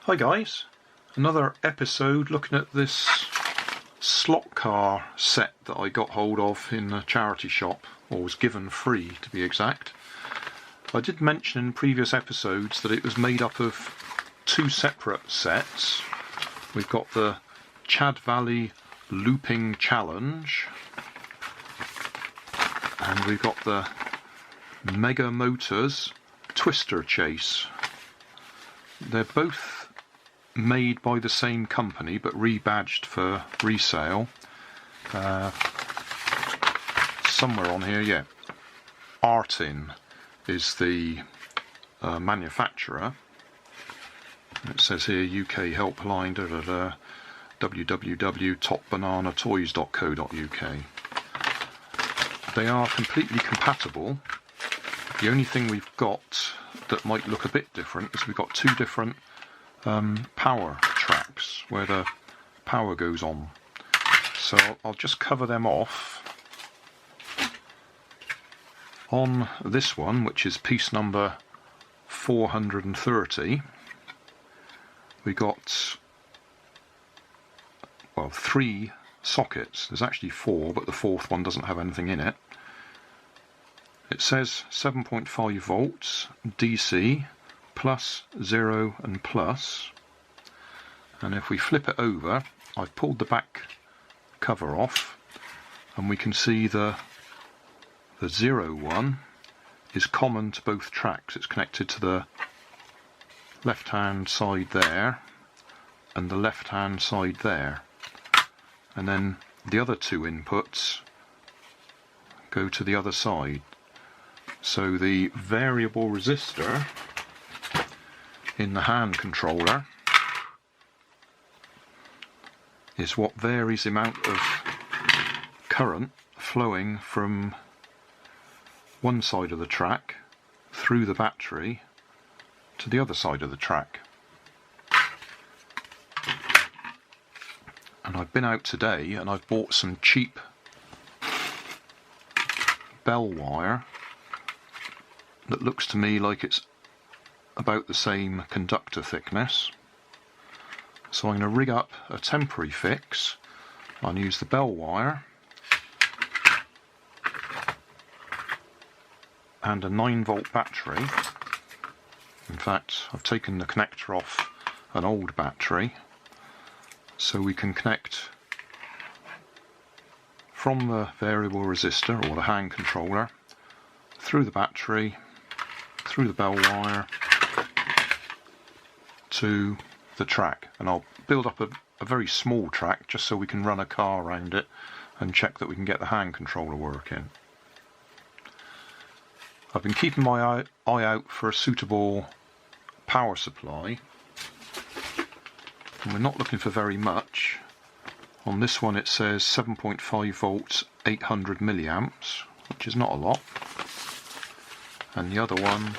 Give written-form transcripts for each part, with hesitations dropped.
Hi guys, another episode looking at this slot car set that I got hold of in a charity shop, or was given free to be exact. I did mention in previous episodes that it was made up of two separate sets. We've got the Chad Valley Looping Challenge and we've got the Mega Motors Twister Chase. They're both made by the same company but rebadged for resale. Somewhere on here, yeah, Artin is the manufacturer. It says here UK helpline www.topbananatoys.co.uk. They are completely compatible. The only thing we've got that might look a bit different is we've got two different power tracks where the power goes on. So I'll just cover them off. On this one, which is piece number 430, we got, well, 3 sockets. There's actually 4, but the fourth one doesn't have anything in it. It says 7.5 volts DC, plus, 0 and plus. And if we flip it over, I've pulled the back cover off and we can see the 0 one is common to both tracks. It's connected to the left hand side there and the left hand side there, and then the other 2 inputs go to the other side. So the variable resistor in the hand controller is what varies the amount of current flowing from one side of the track through the battery to the other side of the track. And I've been out today and I've bought some cheap bell wire that looks to me like it's about the same conductor thickness. So I'm going to rig up a temporary fix. I'll use the bell wire and a 9-volt battery. In fact, I've taken the connector off an old battery so we can connect from the variable resistor or the hand controller through the battery, through the bell wire to the track. And I'll build up a very small track just so we can run a car around it and check that we can get the hand controller working. I've been keeping my eye out for a suitable power supply, and we're not looking for very much. On this one it says 7.5 volts 800 milliamps, which is not a lot, and the other one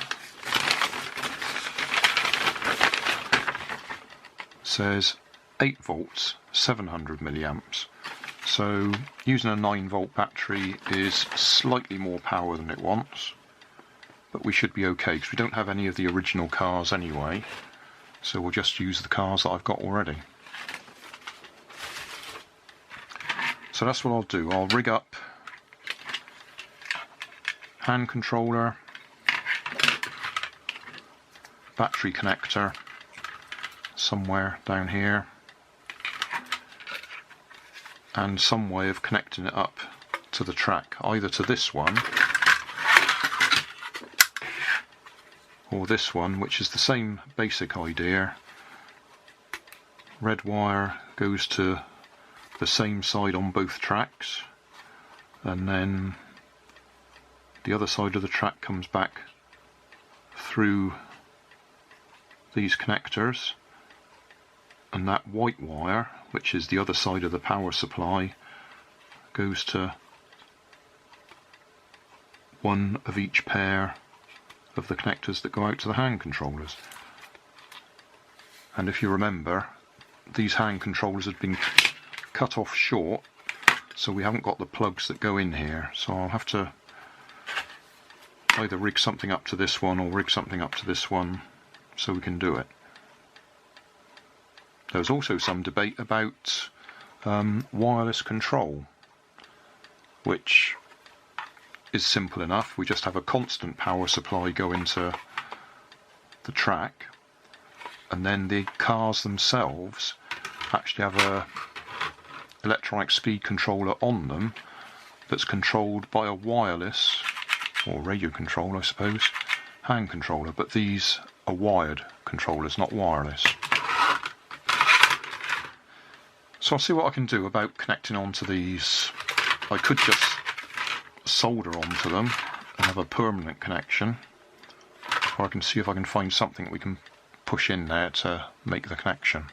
says 8 volts 700 milliamps. So using a 9-volt battery is slightly more power than it wants, but we should be okay because we don't have any of the original cars anyway, so we'll just use the cars that I've got already. So that's what I'll do. I'll rig up hand controller, battery connector somewhere down here, and some way of connecting it up to the track, either to this one or this one, which is the same basic idea. Red wire goes to the same side on both tracks, and then the other side of the track comes back through these connectors, and that white wire, which is the other side of the power supply, goes to one of each pair of the connectors that go out to the hand controllers. And if you remember, these hand controllers have been cut off short, so we haven't got the plugs that go in here, so I'll have to either rig something up to this one or rig something up to this one so we can do it. There was also some debate about wireless control, which is simple enough. We just have a constant power supply go into the track, and then the cars themselves actually have a electronic speed controller on them that's controlled by a wireless, or radio control I suppose, hand controller, but these are wired controllers, not wireless. So I'll see what I can do about connecting onto these. I could just solder onto them and have a permanent connection, or I can see if I can find something we can push in there to make the connection.